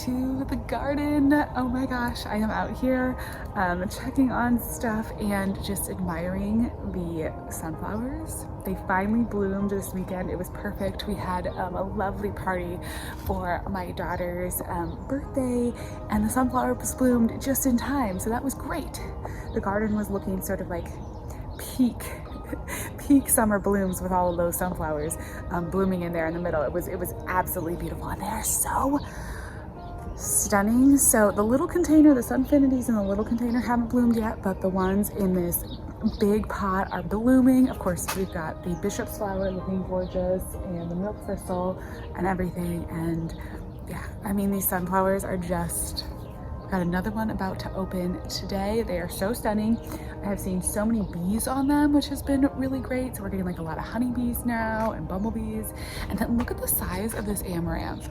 to the garden. Oh my gosh, I am out here checking on stuff and just admiring the sunflowers. They finally bloomed this weekend. It was perfect. We had a lovely party for my daughter's birthday, and the sunflowers bloomed just in time, so that was great. The garden was looking sort of like peak summer blooms with all of those sunflowers blooming in there in the middle. It was absolutely beautiful, and they are so stunning. So the little container, the Sunfinities in the little container haven't bloomed yet, but the ones in this big pot are blooming. Of course, we've got the bishop's flower looking gorgeous, and the milk thistle and everything. And yeah, I mean, these sunflowers are just, got another one about to open today. They are so stunning. I have seen so many bees on them, which has been really great. So we're getting like a lot of honeybees now and bumblebees. And then look at the size of this amaranth.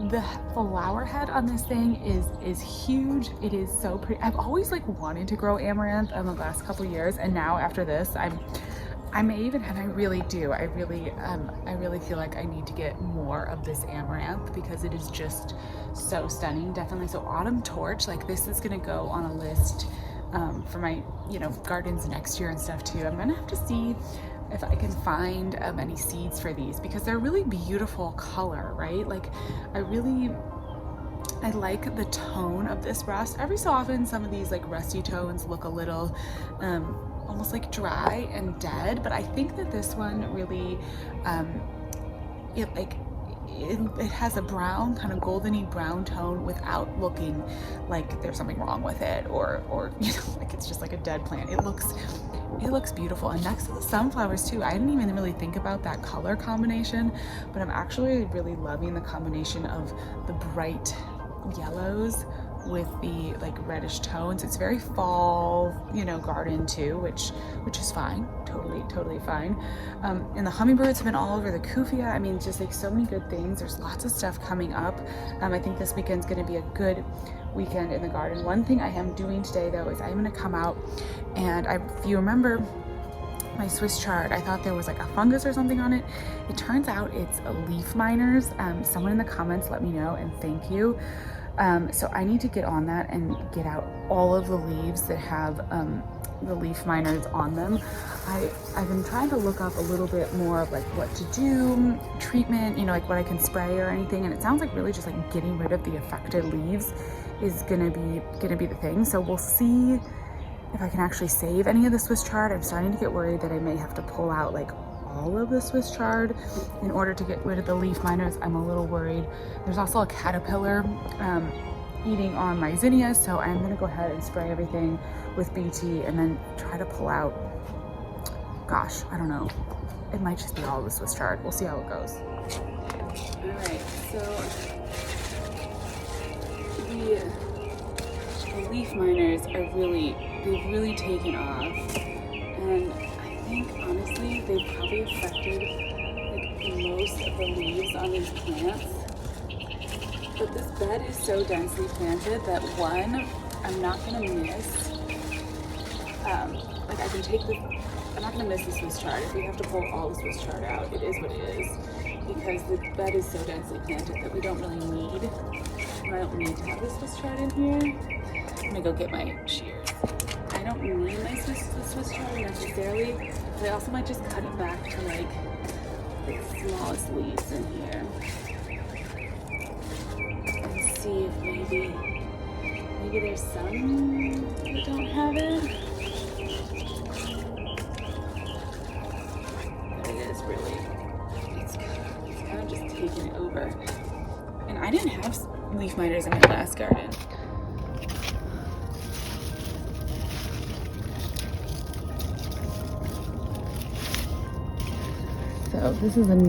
The flower head on this thing is huge. It is so pretty. I've always like wanted to grow amaranth in the last couple years, and now after this, I may even, and I really do. I really feel like I need to get more of this amaranth because it is just so stunning. Definitely. So autumn torch, like this is gonna go on a list for my, gardens next year and stuff too. I'm gonna have to see if I can find any seeds for these because they're really beautiful color, right? Like I like the tone of this rust. Every so often, some of these like rusty tones look a little almost like dry and dead, but I think that this one really it has a brown, kind of goldeny brown tone without looking like there's something wrong with it or like it's just like a dead plant. It looks beautiful. And next to the sunflowers too, I didn't even really think about that color combination, but I'm actually really loving the combination of the bright yellows with the like reddish tones. It's very fall, garden too, which is fine, totally fine. And the hummingbirds have been all over the kufia. I mean, just like so many good things. There's lots of stuff coming up. I think this weekend's going to be a good weekend in the garden. One thing I am doing today though is I'm going to come out and if you remember my Swiss chard, I thought there was like a fungus or something on it. It turns out it's a leaf miners. Someone in the comments let me know, and thank you. So I need to get on that and get out all of the leaves that have the leaf miners on them. I've been trying to look up a little bit more of like what to do, treatment, like what I can spray or anything. And it sounds like really just like getting rid of the affected leaves is gonna be the thing. So we'll see if I can actually save any of the Swiss chard. I'm starting to get worried that I may have to pull out like all of the Swiss chard in order to get rid of the leaf miners. I'm a little worried. There's also a caterpillar eating on my zinnias, so I'm gonna go ahead and spray everything with BT and then try to pull out, gosh, I don't know. It might just be all of the Swiss chard. We'll see how it goes. All right, so the leaf miners they've really taken off, and I think honestly they've probably affected like most of the leaves on these plants. But this bed is so densely planted that one, I'm not gonna miss. Like I can take this. I'm not gonna miss the Swiss chard. If we have to pull all the Swiss chard out, it is what it is, because the bed is so densely planted that we don't really need. I don't need to have the Swiss chard in here. I'm gonna go get my shears. I don't need my Swiss chard necessarily, but I also might just cut it back to like the smallest leaves in here and see if maybe there's some that don't have it. But it is really, it's kind of just taking it over. And I didn't have leaf miners in my last garden. So this is an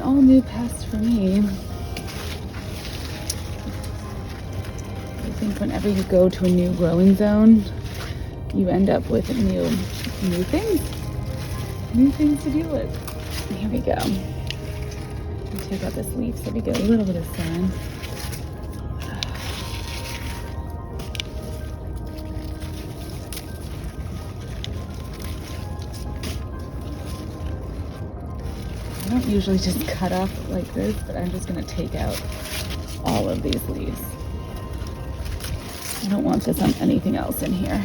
all new pest for me. I think whenever you go to a new growing zone, you end up with new things to deal with. Here we go. I'll take out this leaf so we get a little bit of sun. I don't usually just cut off like this, but I'm just gonna take out all of these leaves. I don't want this on anything else in here.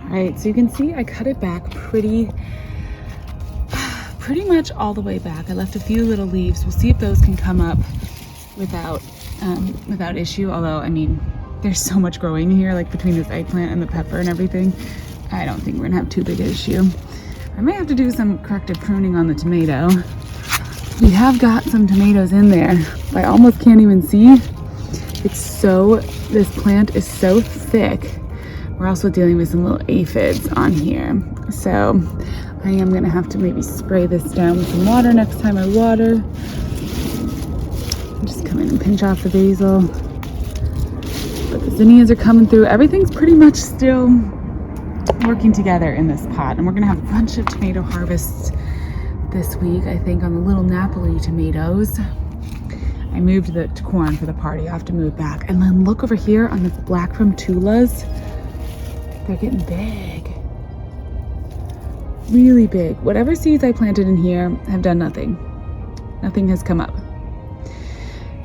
All right, so you can see I cut it back pretty much all the way back. I left a few little leaves. We'll see if those can come up without issue. Although, I mean, there's so much growing here, like between this eggplant and the pepper and everything. I don't think we're gonna have too big an issue. I might have to do some corrective pruning on the tomato. We have got some tomatoes in there. I almost can't even see. This plant is so thick. We're also dealing with some little aphids on here. So I am gonna have to maybe spray this down with some water next time I water. Just come in and pinch off the basil. But the zinnias are coming through. Everything's pretty much still working together in this pot. And we're gonna have a bunch of tomato harvests this week, I think, on the little Napoli tomatoes. I moved the corn for the party. I have to move back. And then look over here on the black Tulas. They're getting big. Really big. Whatever seeds I planted in here have done nothing. Nothing has come up.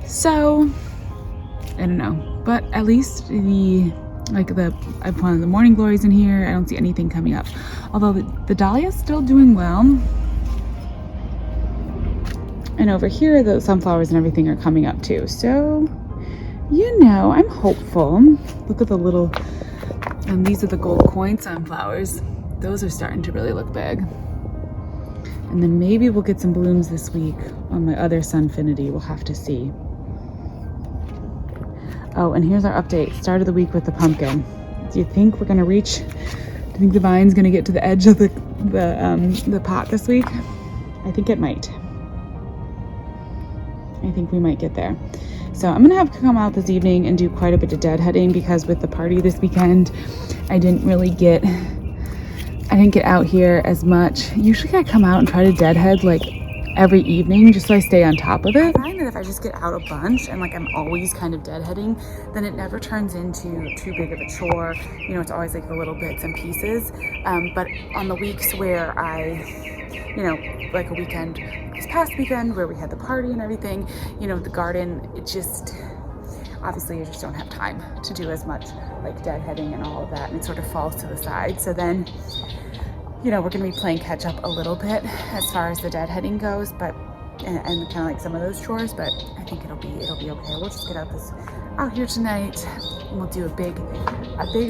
So, I don't know. But at least I planted the morning glories in here. I don't see anything coming up. Although the dahlia is still doing well. And over here, the sunflowers and everything are coming up too. So, you know, I'm hopeful. Look at the little, and these are the gold coin sunflowers. Those are starting to really look big. And then maybe we'll get some blooms this week on my other Sunfinity. We'll have to see. Oh, and here's our update. Start of the week with the pumpkin. Do you think we're gonna reach, do you think the vine's gonna get to the edge of the pot this week? I think it might. I think we might get there. So I'm gonna have to come out this evening and do quite a bit of deadheading because with the party this weekend, I didn't get out here as much. Usually I come out and try to deadhead like every evening just so I stay on top of it. I find that if I just get out a bunch and like I'm always kind of deadheading, then it never turns into too big of a chore. You know, it's always like the little bits and pieces. But on the weeks where like a weekend, this past weekend where we had the party and everything, you know, the garden, it just, obviously you just don't have time to do as much like deadheading and all of that, and it sort of falls to the side. So then, you know, we're gonna be playing catch up a little bit as far as the deadheading goes, but and kind of like some of those chores, but I think it'll be okay. We'll just get out here tonight, and we'll do a big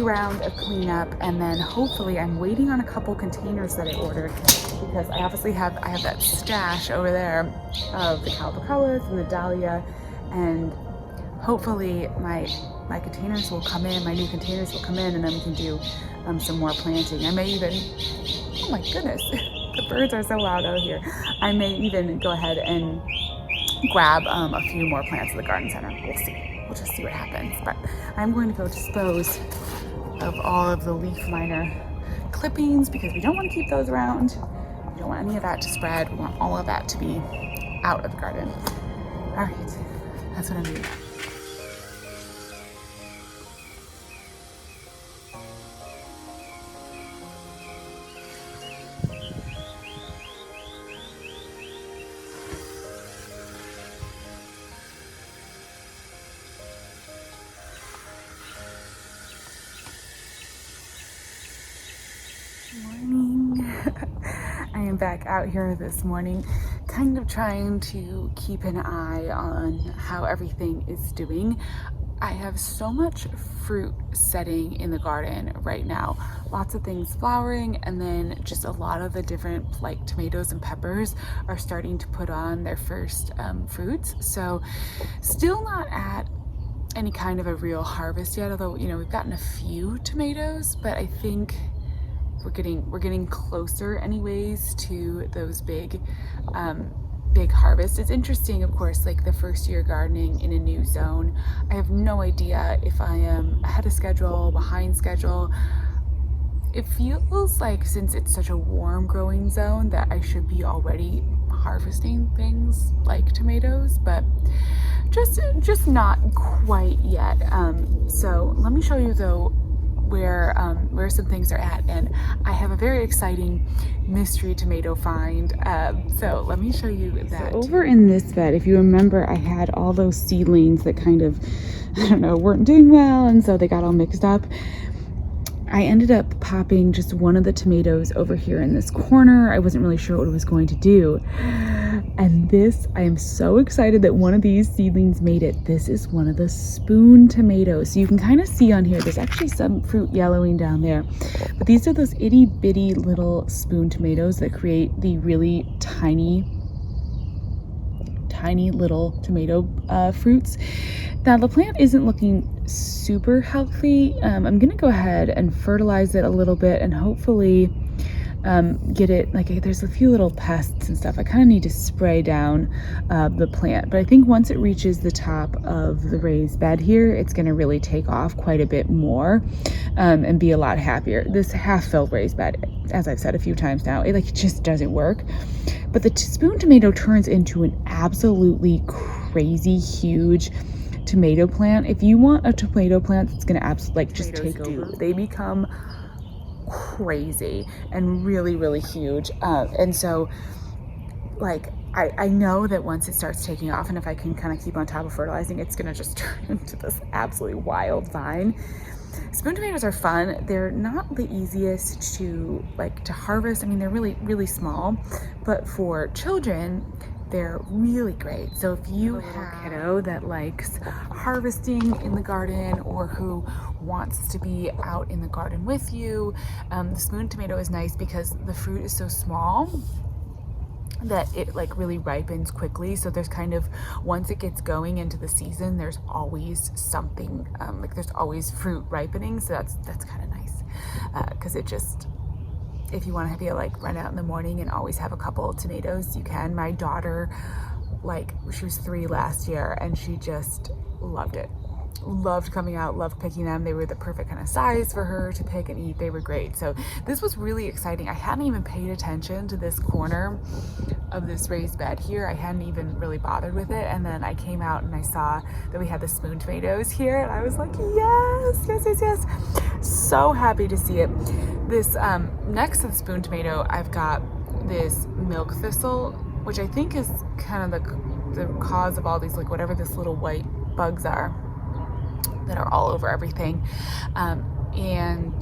round of cleanup, and then hopefully I'm waiting on a couple containers that I ordered because I obviously have that stash over there of the calabacillas and the dahlia, and hopefully my containers will come in, my new containers will come in, and then we can do some more planting. I may even, oh my goodness, the birds are so loud out here. I may even go ahead and grab a few more plants at the garden center. We'll see. We'll just see what happens. But I'm going to go dispose of all of the leaf liner clippings because we don't want to keep those around. We don't want any of that to spread. We want all of that to be out of the garden. All right, that's what I'm doing. Morning. I am back out here this morning kind of trying to keep an eye on how everything is doing. I have so much fruit setting in the garden right now. Lots of things flowering, and then just a lot of the different like tomatoes and peppers are starting to put on their first fruits. So still not at any kind of a real harvest yet, although, you know, we've gotten a few tomatoes, but I think we're getting closer anyways to those big harvests. It's interesting, of course, like the first year gardening in a new zone. I have no idea if I am ahead of schedule, behind schedule. It feels like, since it's such a warm growing zone, that I should be already harvesting things like tomatoes, but just not quite yet. So let me show you though where some things are at, and I have a very exciting mystery tomato find. So let me show you that. So over in this bed, if you remember, I had all those seedlings that kind of, I don't know, weren't doing well, and so they got all mixed up. I ended up popping just one of the tomatoes over here in this corner. I wasn't really sure what it was going to do. And this, I am so excited that one of these seedlings made it. This is one of the spoon tomatoes. So you can kind of see on here, there's actually some fruit yellowing down there. But these are those itty bitty little spoon tomatoes that create the really tiny little tomato fruits. Now the plant isn't looking super healthy. I'm gonna go ahead and fertilize it a little bit and hopefully get it, like, there's a few little pests and stuff. I kind of need to spray down the plant, but I think once it reaches the top of the raised bed here, it's gonna really take off quite a bit more and be a lot happier. This half-filled raised bed, as I've said a few times now, it just doesn't work. But the spoon tomato turns into an absolutely crazy huge tomato plant. If you want a tomato plant that's gonna absolutely just take over, they become crazy and really huge. And so, like, I know that once it starts taking off, and if I can kind of keep on top of fertilizing, it's gonna just turn into this absolutely wild vine. Spoon tomatoes are fun. They're not the easiest to harvest. I mean, they're really small, but for children, they're really great. So if you have a kiddo that likes harvesting in the garden, or who wants to be out in the garden with you, the spoon tomato is nice because the fruit is so small that it really ripens quickly. So there's kind of, once it gets going into the season, there's always something, there's always fruit ripening. So that's kind of nice, because it just, if you want to be run out in the morning and always have a couple of tomatoes, you can. My daughter, she was 3 last year, and she just loved it. Loved coming out, loved picking them. They were the perfect kind of size for her to pick and eat. They were great. So this was really exciting. I hadn't even paid attention to this corner of this raised bed here. I hadn't even really bothered with it. And then I came out and I saw that we had the spoon tomatoes here, and I was like, yes. So happy to see it. This next to the spoon tomato, I've got this milk thistle, which I think is kind of the cause of all these, whatever this little white bugs are that are all over everything. And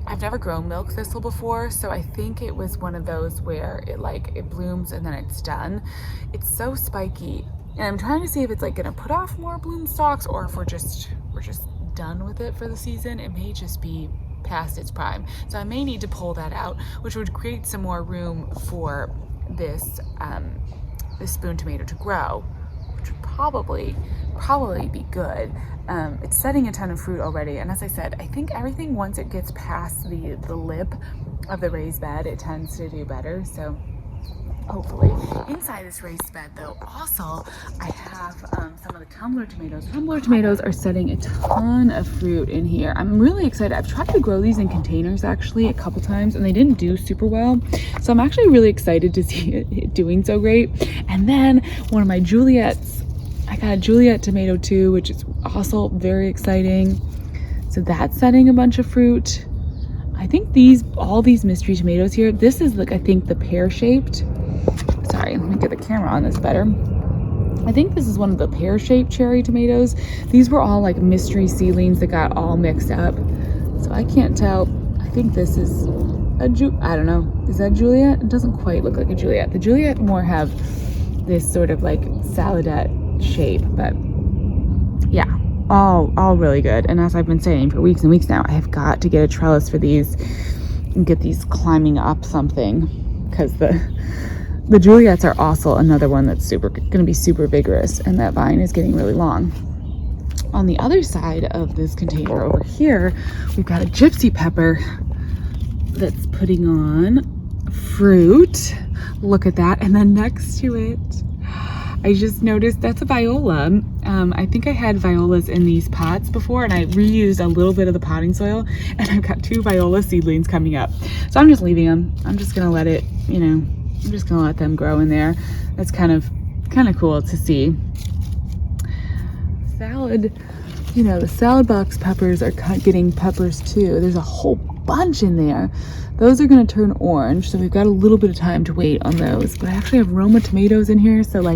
I've never grown milk thistle before, so I think it was one of those where it blooms and then it's done. It's so spiky, and I'm trying to see if it's gonna put off more bloom stalks, or if we're just done with it for the season. It may just be past its prime, so I may need to pull that out, which would create some more room for this this spoon tomato to grow, which would probably be good. It's setting a ton of fruit already, and as I said, I think everything, once it gets past the lip of the raised bed, it tends to do better. So hopefully. Inside this raised bed though, also I have some of the tumbler tomatoes. Tumbler tomatoes are setting a ton of fruit in here. I'm really excited. I've tried to grow these in containers actually a couple times, and they didn't do super well. So I'm actually really excited to see it doing so great. And then one of my Juliet's, I got a Juliet tomato too, which is also very exciting. So that's setting a bunch of fruit. I think all these mystery tomatoes here, this is I think the pear-shaped. Sorry, let me get the camera on this better. I think this is one of the pear-shaped cherry tomatoes. These were all mystery seedlings that got all mixed up. So I can't tell. I think this is I don't know. Is that Juliet? It doesn't quite look like a Juliet. The Juliet more have this sort of like saladette shape, but yeah, all really good. And as I've been saying for weeks and weeks now, I have got to get a trellis for these and get these climbing up something, because the Juliets are also another one that's going to be super vigorous, and that vine is getting really long. On the other side of this container over here, we've got a gypsy pepper that's putting on fruit. Look at that. And then next to it, I just noticed that's a viola. I think I had violas in these pots before, and I reused a little bit of the potting soil, and I've got 2 viola seedlings coming up. So I'm just leaving them. I'm just gonna let it, I'm just gonna let them grow in there. That's kind of cool to see. Salad, the salad box peppers are getting peppers too. There's a whole bunch in there. Those are going to turn orange, so we've got a little bit of time to wait on those. But I actually have Roma tomatoes in here, so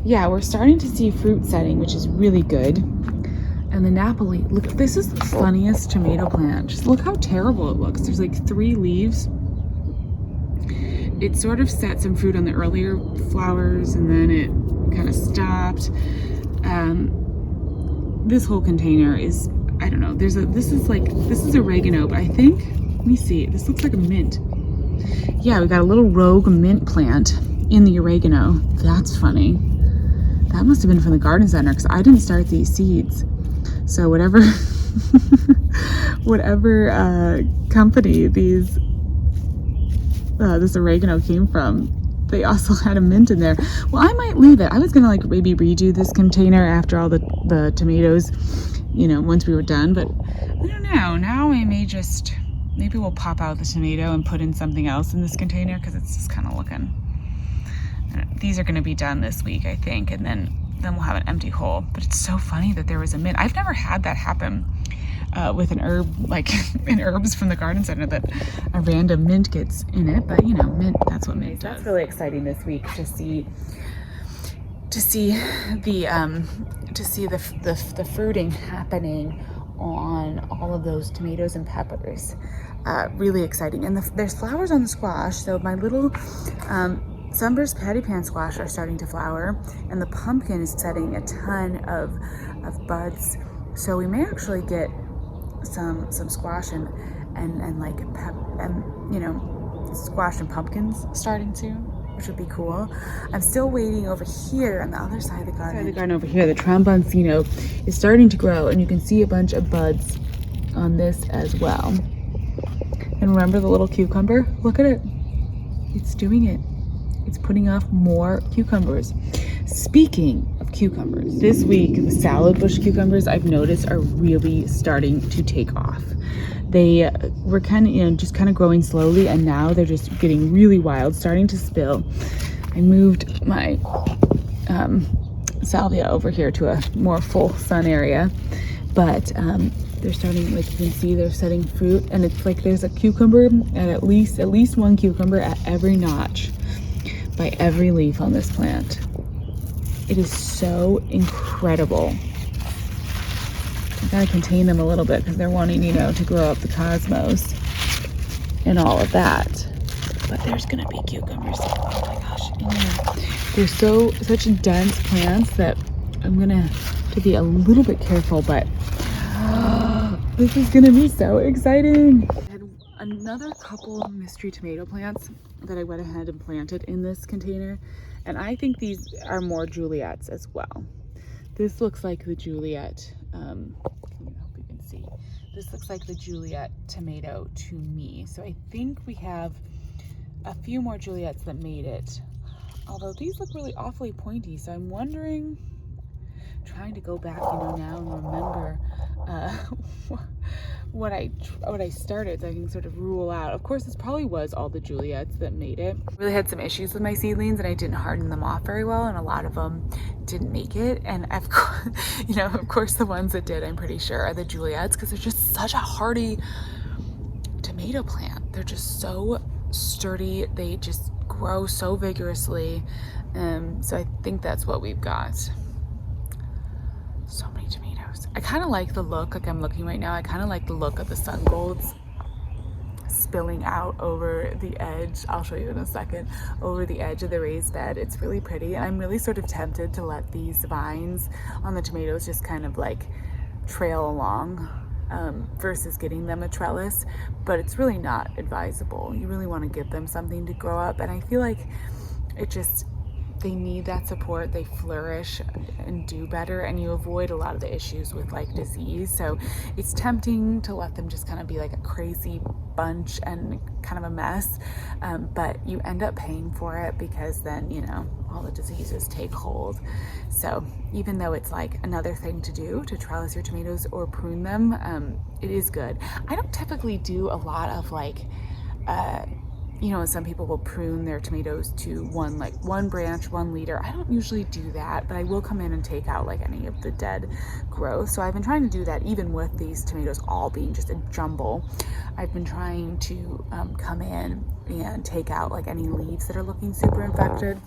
yeah, we're starting to see fruit setting, which is really good. And the Napoli, look, this is the funniest tomato plant. Just look how terrible it looks. There's like 3 leaves. It sort of set some fruit on the earlier flowers, and then it kind of stopped. This whole container is, I don't know, this is oregano, but I think, let me see, this looks like a mint. Yeah, we got a little rogue mint plant in the oregano. That's funny. That must have been from the garden center, because I didn't start these seeds. So whatever company this oregano came from, they also had a mint in there. Well, I might leave it. I was gonna maybe redo this container after all the tomatoes, once we were done, but I don't know. Now I may maybe we'll pop out the tomato and put in something else in this container, because it's just kind of looking, these are gonna be done this week, I think, and then we'll have an empty hole. But it's so funny that there was a mint. I've never had that happen with an herb, in herbs from the garden center, that a random mint gets in it. But mint, that's what mint does. That's really exciting this week to see the fruiting happening on all of those tomatoes and peppers. Really exciting. And there's flowers on the squash. So my little sunburst patty pan squash are starting to flower, and the pumpkin is setting a ton of buds. So we may actually get some squash and squash and pumpkins starting soon, which would be cool. I'm still waiting over here on the other side of the garden. Over here, the tromboncino is starting to grow, and you can see a bunch of buds on this as well. And remember the little cucumber? Look at it. It's doing it. It's putting off more cucumbers. Speaking of cucumbers, this week the salad bush cucumbers, I've noticed, are really starting to take off. They were kind of growing slowly, and now they're just getting really wild, starting to spill. I moved my salvia over here to a more full sun area, but they're starting, you can see, they're setting fruit, and it's like there's a cucumber at least one cucumber at every notch by every leaf on this plant. It is so incredible. I gotta contain them a little bit, because they're wanting, to grow up the cosmos and all of that. But there's gonna be cucumbers, oh my gosh, in there. They're such dense plants that I'm gonna have to be a little bit careful, but this is gonna be so exciting. I had another couple of mystery tomato plants that I went ahead and planted in this container, and I think these are more Juliets as well. This looks like the Juliet, I hope you can see. This looks like the Juliet tomato to me. So I think we have a few more Juliets that made it. Although these look really awfully pointy, so I'm wondering, trying to go back, now and remember what I started, so I can sort of rule out. Of course, this probably was all the Juliets that made it. I really had some issues with my seedlings, and I didn't harden them off very well, and a lot of them didn't make it. And of course, the ones that did, I'm pretty sure, are the Juliets, because they're just such a hardy tomato plant. They're just so sturdy. They just grow so vigorously. So I think that's what we've got. So many tomatoes. I kind of like the look, I'm looking right now, I kind of like the look of the sun golds spilling out over the edge. I'll show you in a second, over the edge of the raised bed. It's really pretty, and I'm really sort of tempted to let these vines on the tomatoes just kind of like trail along versus getting them a trellis, but it's really not advisable. You really want to give them something to grow up, and I feel like they need that support. They flourish and do better, and you avoid a lot of the issues with like disease. So it's tempting to let them just kind of be like a crazy bunch and kind of a mess, but you end up paying for it because then, you know, all the diseases take hold. So even though it's like another thing to do to trellis your tomatoes or prune them, it is good. I don't typically do a lot of like you know, some people will prune their tomatoes to one branch, 1 liter. I don't usually do that, but I will come in and take out like any of the dead growth. So I've been trying to do that even with these tomatoes all being just a jumble. I've been trying to come in and take out like any leaves that are looking super infected.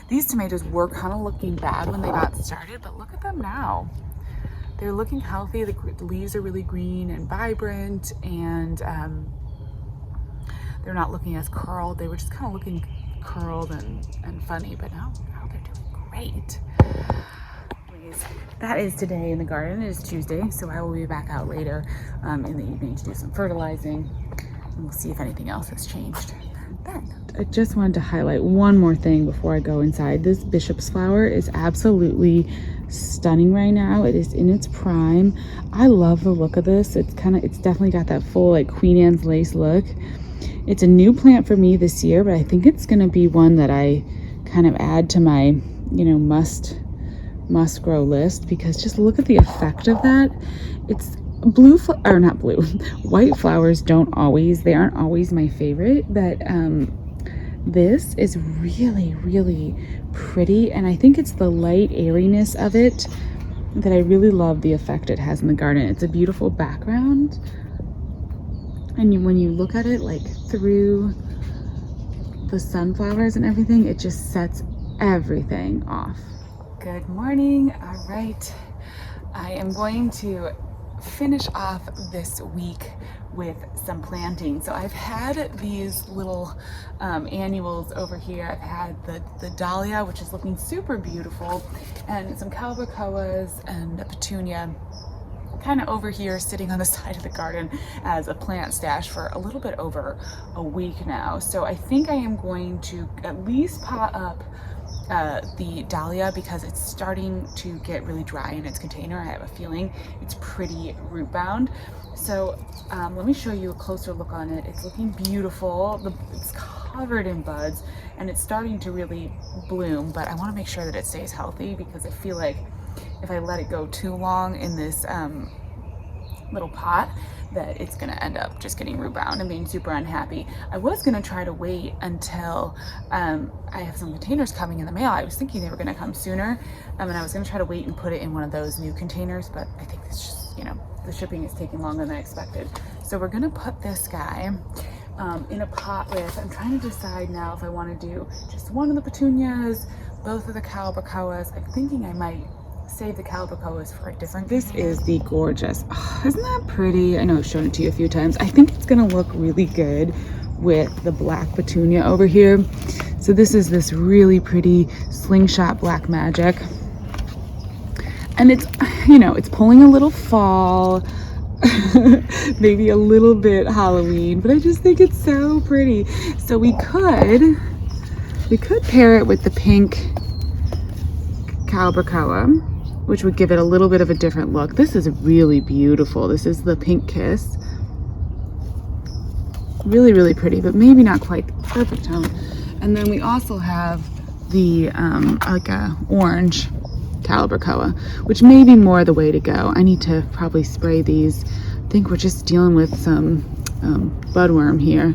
These tomatoes were kind of looking bad when they got started, but look at them now. They're looking healthy. The leaves are really green and vibrant, and they're not looking as curled. They were just kind of looking curled and funny, but now they're doing great. Anyways, that is today in the garden. It is Tuesday, so I will be back out later in the evening to do some fertilizing, and we'll see if anything else has changed then. I just wanted to highlight one more thing before I go inside. This bishop's flower is absolutely stunning right now. It is in its prime. I love the look of this. It's definitely got that full like Queen Anne's lace look. It's a new plant for me this year, but I think it's going to be one that I kind of add to my, you know, must grow list, because just look at the effect of that. It's white flowers aren't always my favorite, but this is really, really pretty, and I think it's the light airiness of it that I really love the effect it has in the garden. It's a beautiful background. And when you look at it like through the sunflowers and everything, it just sets everything off. Good morning. All right. I am going to finish off this week with some planting. So I've had these little annuals over here. I've had the dahlia, which is looking super beautiful, and some calibrachoas and a petunia kind of over here sitting on the side of the garden as a plant stash for a little bit over a week now. So I think I am going to at least pot up the dahlia because it's starting to get really dry in its container. I have a feeling it's pretty root bound. So let me show you a closer look on it. It's looking beautiful. It's covered in buds and it's starting to really bloom, but I want to make sure that it stays healthy because I feel like if I let it go too long in this little pot, that it's gonna end up just getting root bound and being super unhappy. I was gonna try to wait until I have some containers coming in the mail. I was thinking they were gonna come sooner, and I was gonna try to wait and put it in one of those new containers, but I think it's just, you know, the shipping is taking longer than I expected. So we're gonna put this guy in a pot with, I'm trying to decide now if I wanna do just one of the petunias, both of the calibrachoas. I'm thinking I might save the calibrachoas for a different. This is the gorgeous, isn't that pretty? I know I've shown it to you a few times. I think it's gonna look really good with the black petunia over here. So this is this really pretty slingshot black magic, and it's, you know, it's pulling a little fall, maybe a little bit Halloween, but I just think it's so pretty. So we could pair it with the pink calibrachoa, which would give it a little bit of a different look. This is really beautiful. This is the Pink Kiss. Really, really pretty, but maybe not quite the perfect tone. And then we also have the like a orange calibrachoa, which may be more the way to go. I need to probably spray these. I think we're just dealing with some budworm here,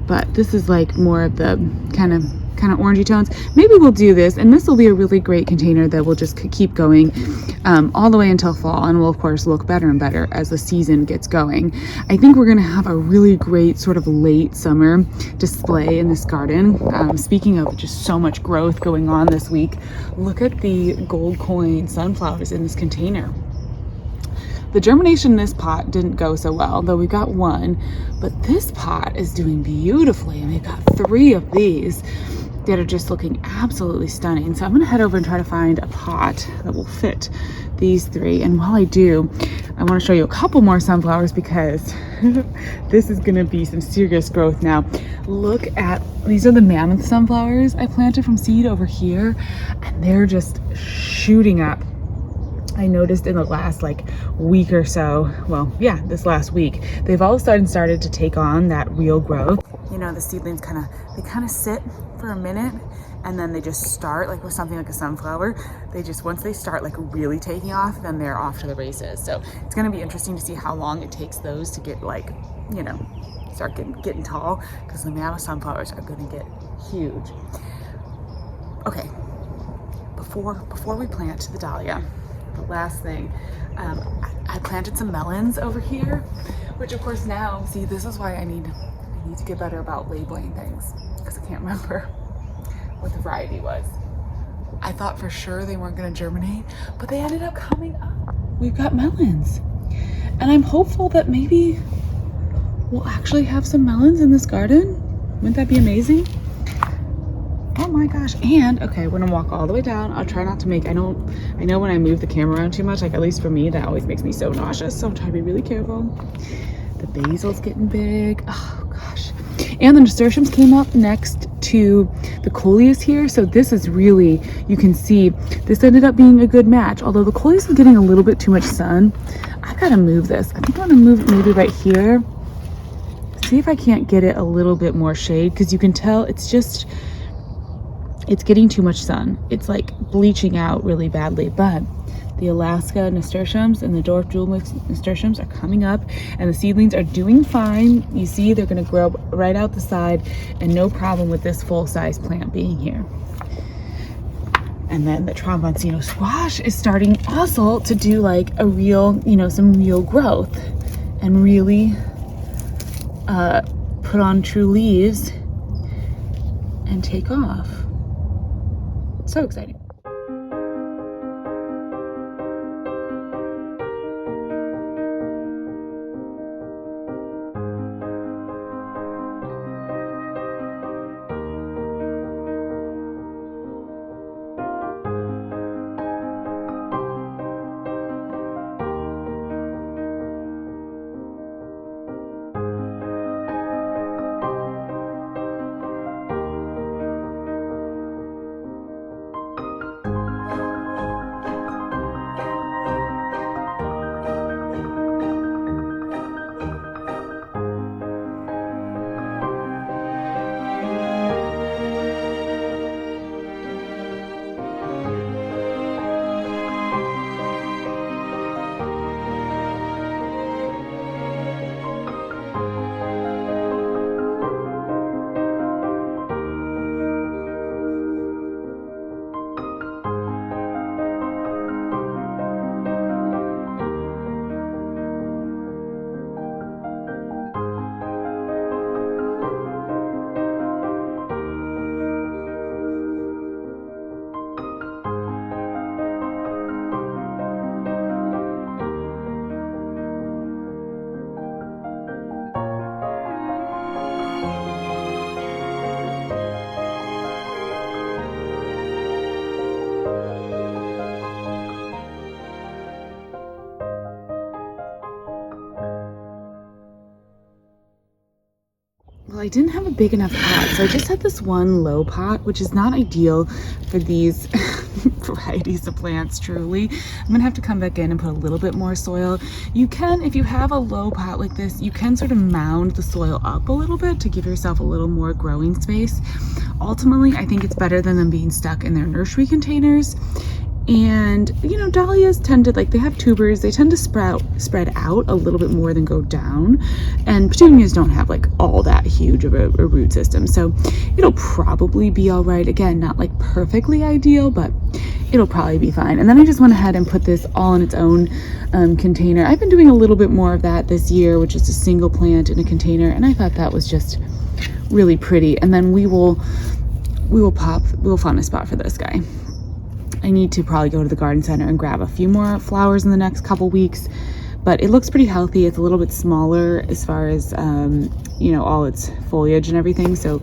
but this is like more of the kind of orangey tones. Maybe we'll do this, and this will be a really great container that will just keep going all the way until fall, and will of course look better and better as the season gets going. I think we're gonna have a really great sort of late summer display in this garden. Speaking of just so much growth going on this week, look at the gold coin sunflowers in this container. The germination in this pot didn't go so well, though we got one, but this pot is doing beautifully, and we've got 3 of these that are just looking absolutely stunning. So I'm gonna head over and try to find a pot that will fit these 3. And while I do, I wanna show you a couple more sunflowers because this is gonna be some serious growth now. Look at, these are the mammoth sunflowers I planted from seed over here, and they're just shooting up. I noticed in the last like week or so, well, yeah, this last week, they've all of a sudden started to take on that real growth. You know, the seedlings kind of sit for a minute, and then they just start, like with something like a sunflower, they just, once they start like really taking off, then they're off to the races. So it's gonna be interesting to see how long it takes those to get like, you know, start getting tall, because the mammoth sunflowers are gonna get huge. Okay, before we plant the dahlia, the last thing, I planted some melons over here, which of course now, see, this is why I need to get better about labeling things, because I can't remember what the variety was. I thought for sure they weren't going to germinate, but they ended up coming up. We've got melons, and I'm hopeful that maybe we'll actually have some melons in this garden. Wouldn't that be amazing? Oh my gosh. And okay, we're gonna walk all the way down. I'll try not to make, I know when I move the camera around too much, like at least for me, that always makes me so nauseous, so I'm trying to be really careful. The basil's getting big. Oh gosh. And the nasturtiums came up next to the coleus here, so this is really, you can see this ended up being a good match, although the coleus is getting a little bit too much sun. I gotta move this. I think I'm gonna move it maybe right here, see if I can't get it a little bit more shade, because you can tell it's getting too much sun. It's like bleaching out really badly, but the Alaska nasturtiums and the dwarf jewel mix nasturtiums are coming up, and the seedlings are doing fine. You see, they're gonna grow right out the side, and no problem with this full-size plant being here. And then the tromboncino squash is starting also to do like a real, you know, some real growth and really put on true leaves and take off. So exciting. Well, I didn't have a big enough pot, so I just had this one low pot, which is not ideal for these varieties of plants, truly. I'm gonna have to come back in and put a little bit more soil. You can, if you have a low pot like this, you can sort of mound the soil up a little bit to give yourself a little more growing space. Ultimately, I think it's better than them being stuck in their nursery containers. And you know, dahlias tend to, like, they have tubers, they tend to spread out a little bit more than go down, and petunias don't have like all that huge of a root system, so it'll probably be all right. Again, not like perfectly ideal, but it'll probably be fine. And then I just went ahead and put this all in its own container. I've been doing a little bit more of that this year, which is a single plant in a container, and I thought that was just really pretty. And then we'll find a spot for this guy. I need to probably go to the garden center and grab a few more flowers in the next couple weeks, but it looks pretty healthy. It's a little bit smaller as far as, you know, all its foliage and everything. So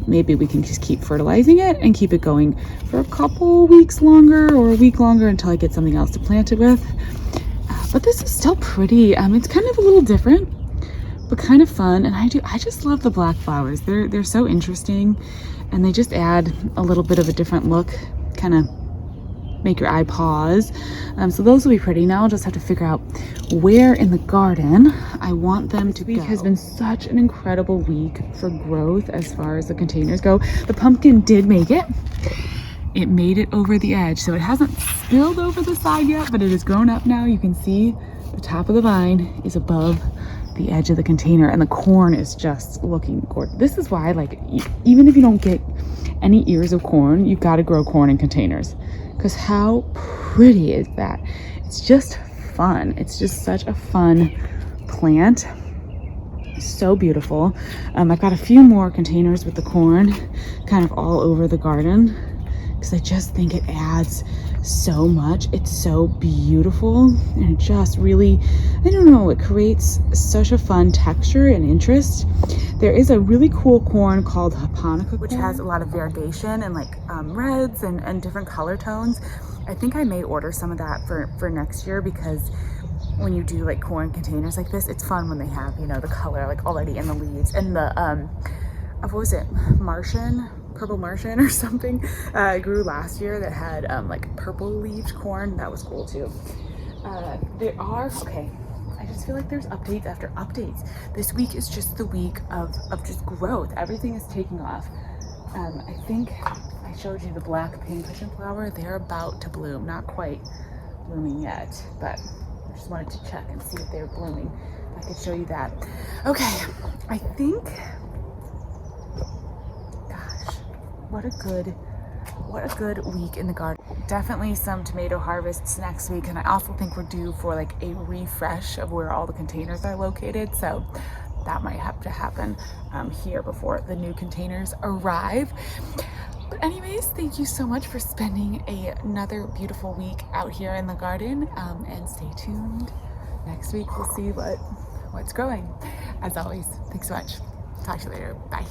maybe we can just keep fertilizing it and keep it going for a couple weeks longer or a week longer until I get something else to plant it with. But this is still pretty. It's kind of a little different, but kind of fun. And I just love the black flowers. They're so interesting, and they just add a little bit of a different look, kind of make your eye pause. So those will be pretty. Now I'll just have to figure out where in the garden I want them to go. This week has been such an incredible week for growth as far as the containers go. The pumpkin did make it. It made it over the edge, so it hasn't spilled over the side yet, but it has grown up now. You can see the top of the vine is above the edge of the container, and the corn is just looking gorgeous. This is why, like, even if you don't get any ears of corn, you've got to grow corn in containers, because how pretty is that? It's just fun. It's just such a fun plant. So beautiful. I've got a few more containers with the corn kind of all over the garden, because I just think it adds so much. It's so beautiful, and it just really, I don't know, it creates such a fun texture and interest. There is a really cool corn called japonica, which has a lot of variegation and like reds and different color tones. I think I may order some of that for next year, because when you do like corn containers like this, it's fun when they have, you know, the color like already in the leaves. And the what was it, purple Martian or something, I grew last year that had like purple leaved corn. That was cool too. Okay, I just feel like there's updates after updates. This week is just the week of just growth. Everything is taking off. I think I showed you the black pincushion flower. They're about to bloom, not quite blooming yet, but I just wanted to check and see if they're blooming. I could show you that. Okay, I think, what a good week in the garden. Definitely some tomato harvests next week, and I also think we're due for like a refresh of where all the containers are located, so that might have to happen here before the new containers arrive. But anyways, thank you so much for spending another beautiful week out here in the garden, and stay tuned. Next week we'll see what's growing. As always, thanks so much. Talk to you later. Bye.